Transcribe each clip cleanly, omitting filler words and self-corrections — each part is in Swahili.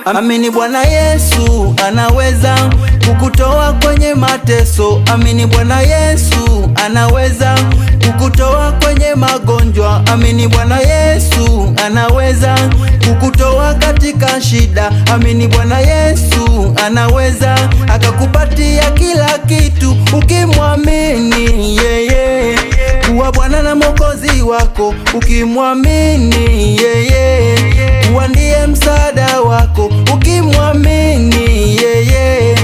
Amini Bwana Yesu anaweza kukutoa kwenye mateso. Amini Bwana Yesu anaweza kukutoa kwenye magonjwa. Amini Bwana Yesu anaweza kukutoa katika shida. Amini Bwana Yesu anaweza akakupatia kila kitu ukimwamini yeye kuwa Bwana na Mwokozi wako. Ukimwamini yeye kuwa ndiye msaada wako. Ukimwamini yeye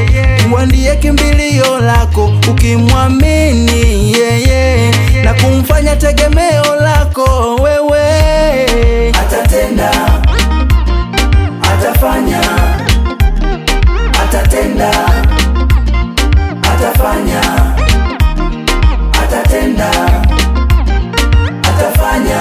kuwa ndiye kimbilio lako. Ukimwamini yeye na kumfanya tegemeo lako wewe, atatenda, atafanya, atatenda, atafanya, atatenda, atafanya.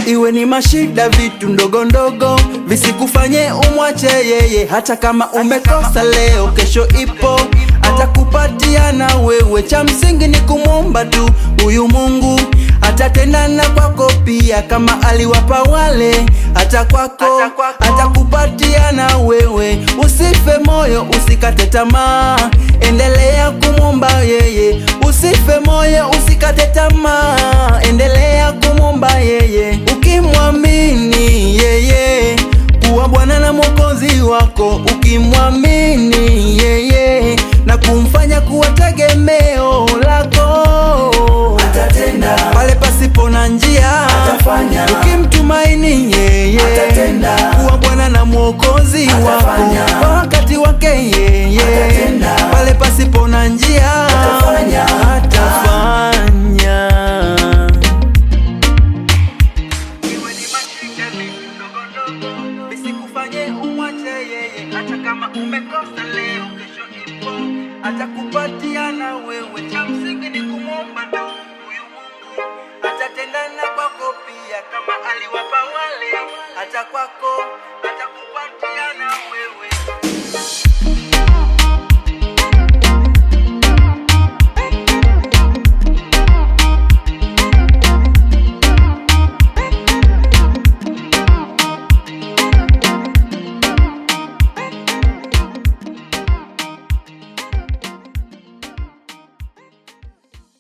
Iwe ni mashida, vitu ndogo ndogo visikufanye umwache yeye. Hata kama umekosa leo, kesho ipo atakupatia na wewe. Cha msingi ni kumwomba tu, huyu Mungu atatenda na kwako pia. Kama aliwapa wale, hata kwako atakupatia na wewe. Usife moyo, usikate tamaa, endelea kumwomba yeye. Usife moyo, usikate tamaa, endelea kumwomba yeye. Ukimwamini yeye kuwa Bwana na Mwokozi wako. Ukimwamini yeye na kumfanya kuwa tegemeo